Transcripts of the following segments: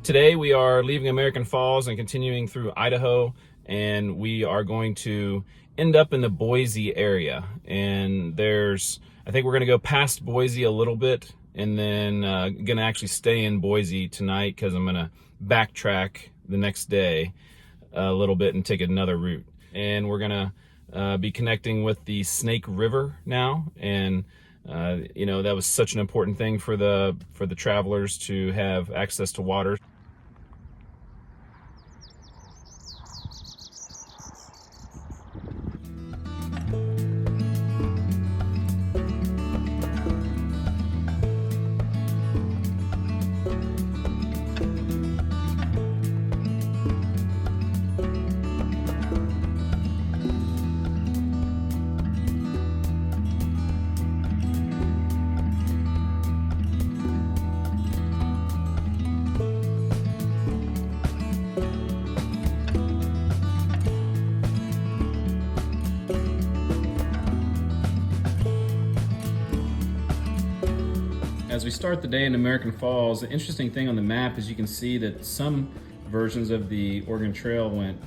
Today we are leaving American Falls and continuing through Idaho, and we are going to end up in the Boise area. And I think we're gonna go past Boise a little bit, and then gonna actually stay in Boise tonight because I'm gonna backtrack the next day a little bit and take another route. And we're gonna be connecting with the Snake River now, and that was such an important thing for the travelers to have access to water. As we start the day in American Falls, the interesting thing on the map is you can see that some versions of the Oregon Trail went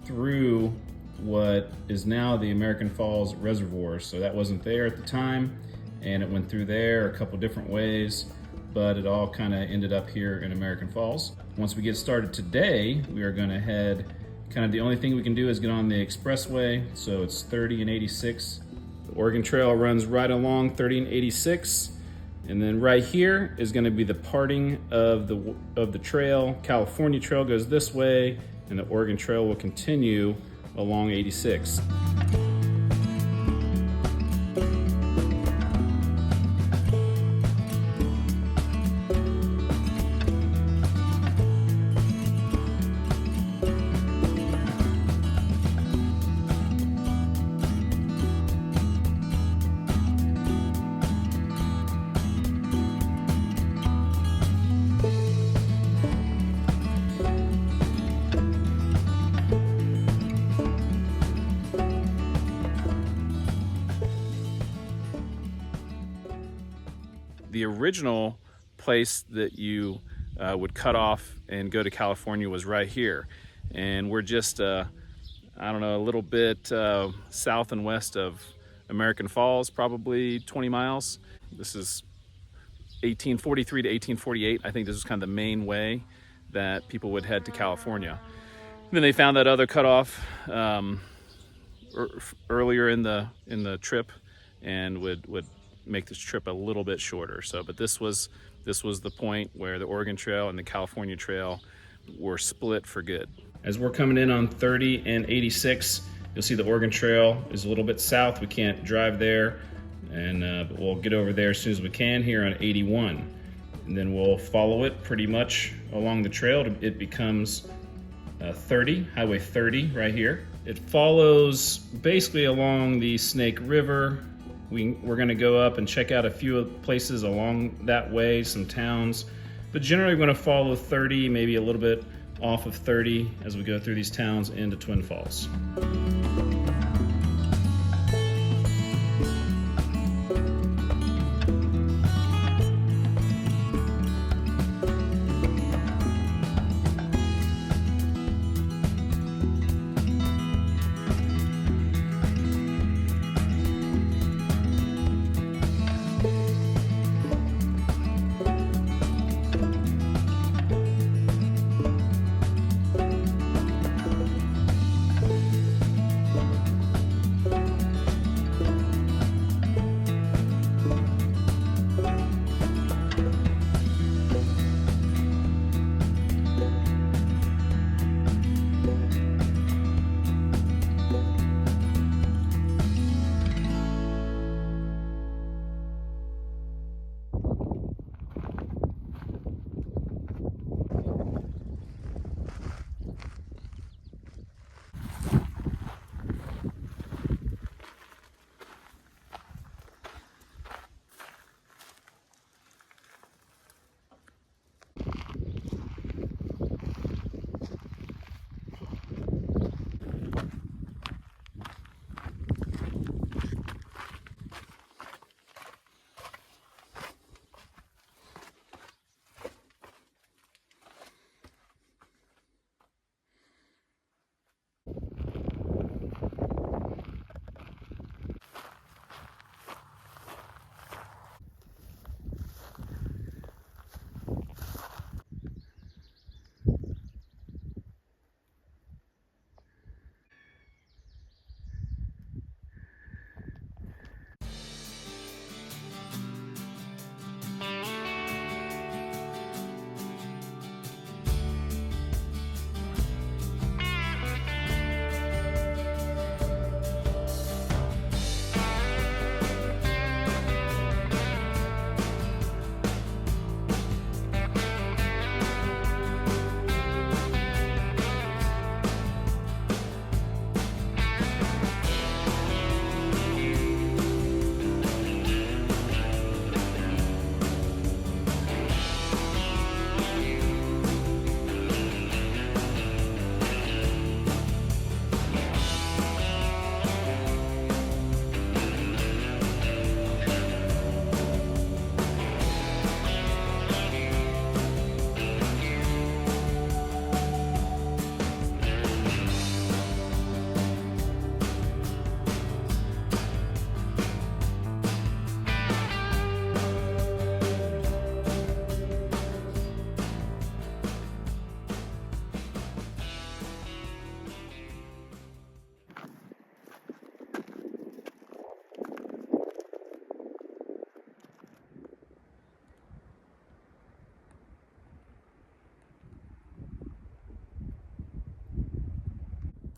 through what is now the American Falls Reservoir. So that wasn't there at the time, and it went through there a couple different ways, but it all kind of ended up here in American Falls. Once we get started today, we are going to head, the only thing we can do is get on the expressway. So it's 30 and 86. The Oregon Trail runs right along 30 and 86. And then right here is going to be the parting of the trail. California Trail goes this way, and the Oregon Trail will continue along 86. The original place that you would cut off and go to California was right here. And we're just, a little bit south and west of American Falls, probably 20 miles. This is 1843 to 1848. I think this was kind of the main way that people would head to California. And then they found that other cutoff earlier in the trip, and would make this trip a little bit shorter. But this was the point where the Oregon Trail and the California Trail were split for good. As we're coming in on 30 and 86, you'll see the Oregon Trail is a little bit south. We can't drive there, and but we'll get over there as soon as we can here on 81. And then we'll follow it pretty much along the trail. It becomes 30, Highway 30 right here. It follows basically along the Snake River. We're going to go up and check out a few places along that way, some towns, but generally we're going to follow 30, maybe a little bit off of 30 as we go through these towns into Twin Falls.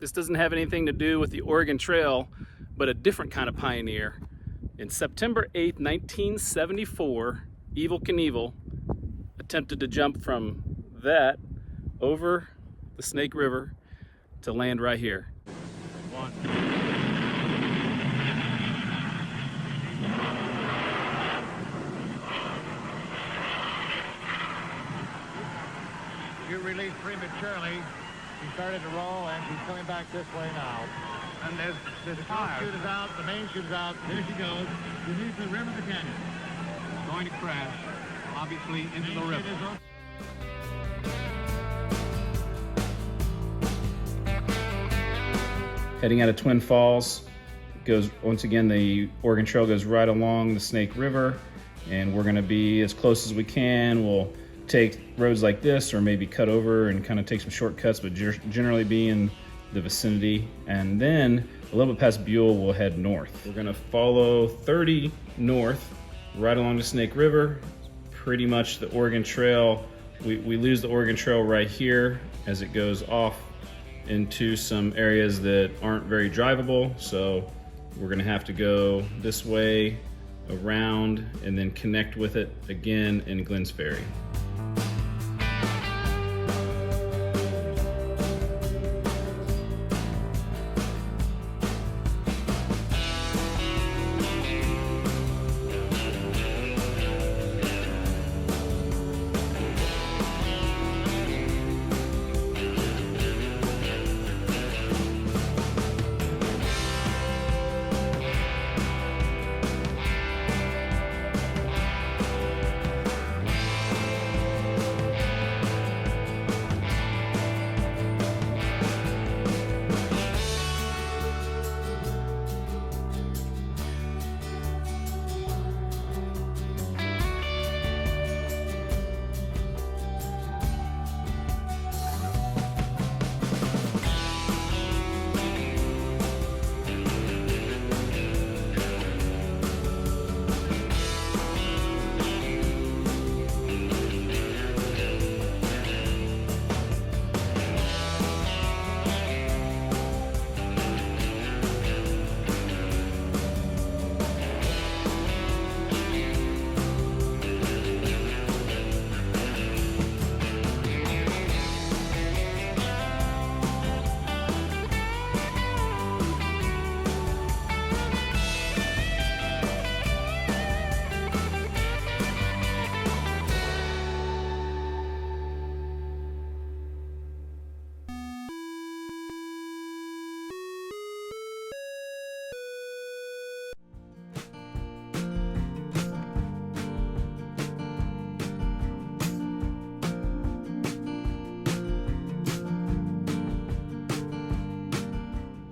This doesn't have anything to do with the Oregon Trail, but a different kind of pioneer. In September 8th, 1974, Evel Knievel attempted to jump from that over the Snake River to land right here. One. You released prematurely. He started to roll, and she's coming back this way now. And there's the top chute is out, the main chute is out. There she goes. She leaves the rim of the canyon. It's going to crash, obviously, into the river. Heading out of Twin Falls, goes once again, the Oregon Trail goes right along the Snake River, and we're gonna be as close as we can. We'll take roads like this, or maybe cut over and kind of take some shortcuts, but generally be in the vicinity. And then a little bit past Buell, we'll head north. We're gonna follow 30 north, right along the Snake River. Pretty much the Oregon Trail, we lose the Oregon Trail right here as it goes off into some areas that aren't very drivable. So we're gonna have to go this way, around, and then connect with it again in Glenns Ferry.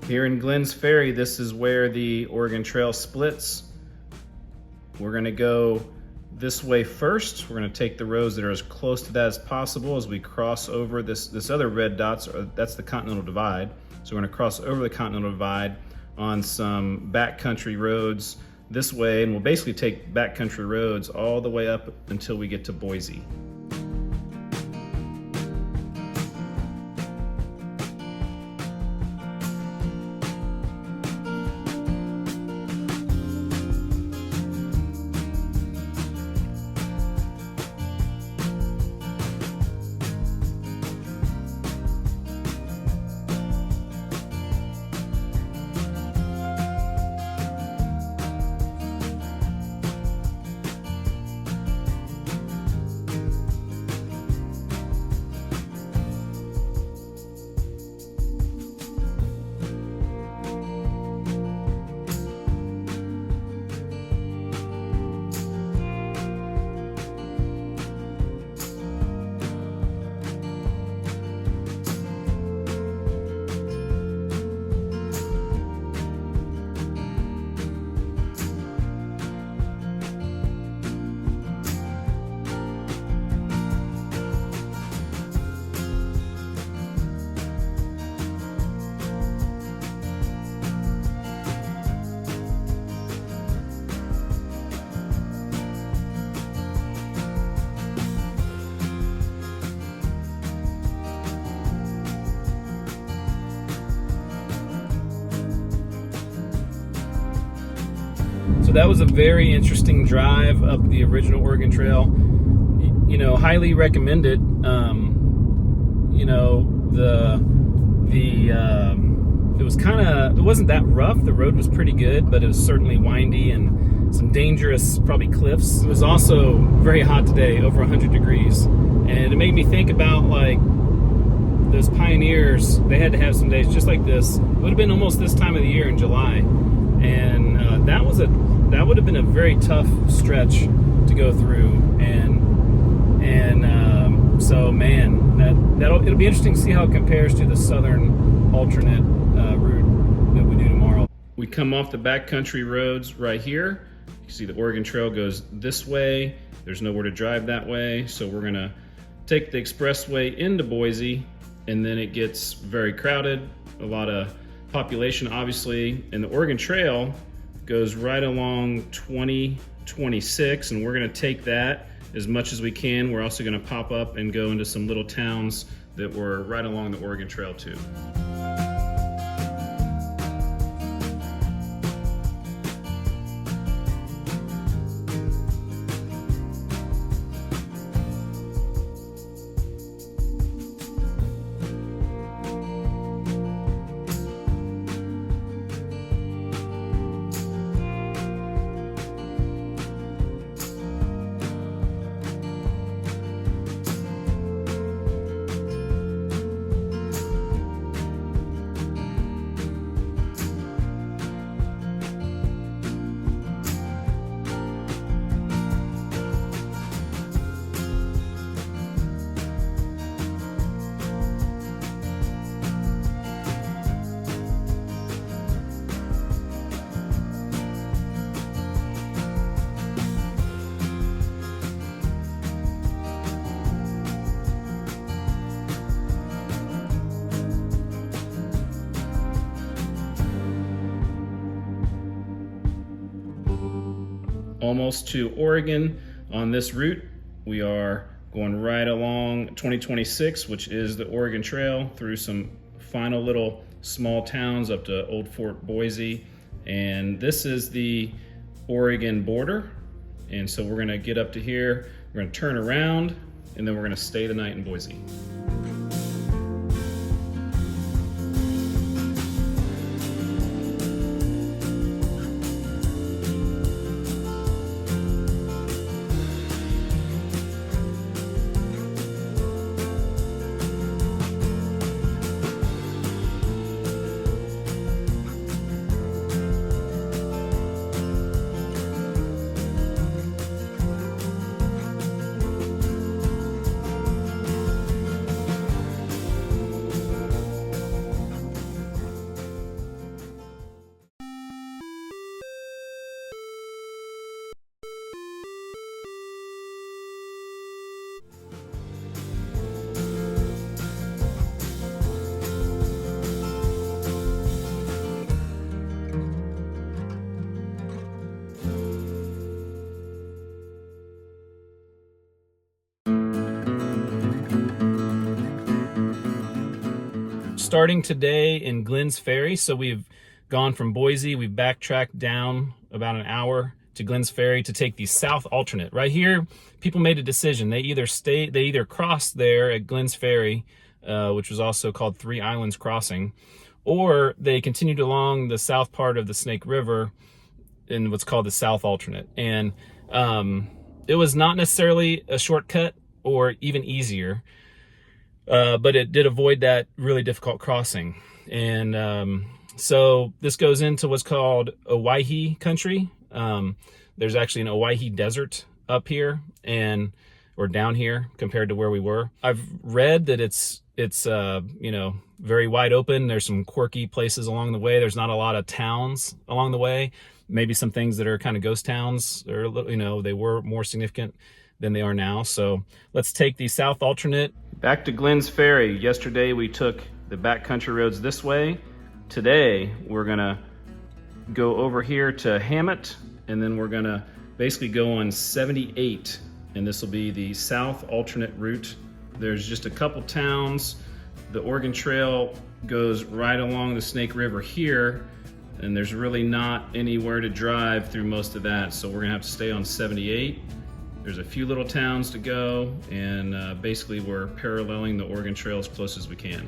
Here in Glenns Ferry, this is where the Oregon Trail splits. We're gonna go this way first. We're gonna take the roads that are as close to that as possible as we cross over this other red dots, that's the Continental Divide. So we're gonna cross over the Continental Divide on some backcountry roads this way, and we'll basically take backcountry roads all the way up until we get to Boise. that was a very interesting drive up the original Oregon Trail. You know, highly recommended. You know, it was it wasn't that rough. The road was pretty good, but it was certainly windy and some dangerous, probably cliffs. It was also very hot today, over 100 degrees. And it made me think about like those pioneers. They had to have some days just like this. It would have been almost this time of the year in July. And that would have been a very tough stretch to go through. So man, it'll be interesting to see how it compares to the southern alternate route that we do tomorrow. We come off the backcountry roads right here. You can see the Oregon Trail goes this way. There's nowhere to drive that way, so we're gonna take the expressway into Boise, and then it gets very crowded, a lot of population obviously, and the Oregon Trail goes right along 2026, and we're gonna take that as much as we can. We're also gonna pop up and go into some little towns that were right along the Oregon Trail too. Almost to Oregon on this route. We are going right along 2026, which is the Oregon Trail, through some final little small towns up to Old Fort Boise. And this is the Oregon border. And so we're gonna get up to here, we're gonna turn around, and then we're gonna stay the night in Boise. Starting today in Glenns Ferry. So we've gone from Boise, we've backtracked down about an hour to Glenns Ferry to take the south alternate. Right here, people made a decision. They either crossed there at Glenns Ferry, which was also called Three Islands Crossing, or they continued along the south part of the Snake River in what's called the south alternate. And it was not necessarily a shortcut or even easier. But it did avoid that really difficult crossing. And so this goes into what's called Owyhee country. There's actually an Owyhee desert up here or down here compared to where we were. I've read that it's you know, very wide open. There's some quirky places along the way. There's not a lot of towns along the way. Maybe some things that are kind of ghost towns, or, you know, they were more significant than they are now. So let's take the south alternate back to Glenns Ferry. Yesterday we took the backcountry roads this way. Today we're gonna go over here to Hammett, and then we're gonna basically go on 78, and this will be the south alternate route. There's just a couple towns. The Oregon Trail goes right along the Snake River here, and there's really not anywhere to drive through most of that, so we're gonna have to stay on 78. There's a few little towns to go, and basically we're paralleling the Oregon Trail as close as we can.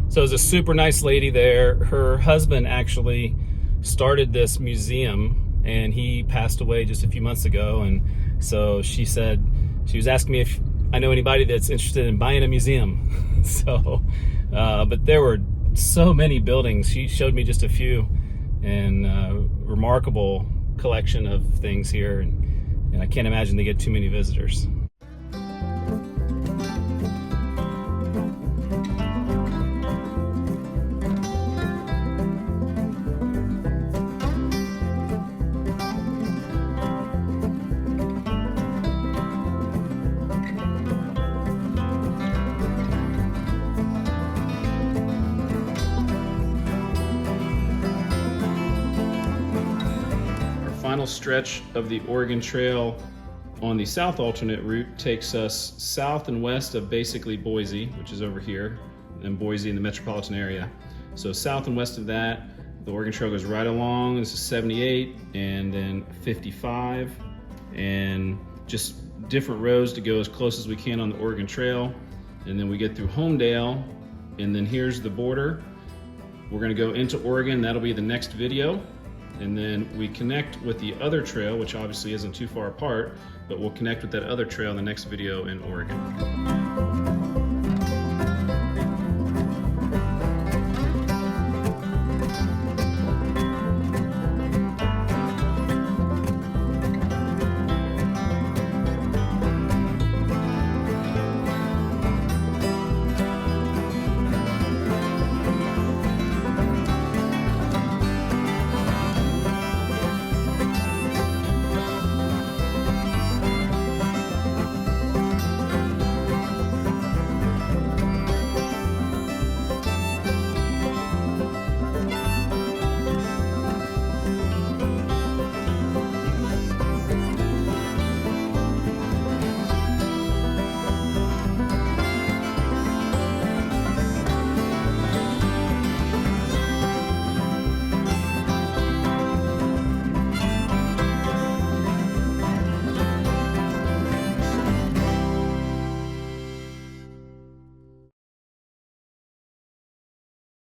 So there's a super nice lady there. Her husband actually started this museum, and he passed away just a few months ago. And so she said, she was asking me if I know anybody that's interested in buying a museum. So, but there were so many buildings. She showed me just a few, and remarkable collection of things here. And I can't imagine they get too many visitors. Final stretch of the Oregon Trail on the south alternate route takes us south and west of basically Boise, which is over here, and Boise in the metropolitan area. So south and west of that, the Oregon Trail goes right along. This is 78 and then 55, and just different roads to go as close as we can on the Oregon Trail. And then we get through Homedale, and then here's the border. We're gonna go into Oregon. That'll be the next video. And then we connect with the other trail, which obviously isn't too far apart, but we'll connect with that other trail in the next video in Oregon.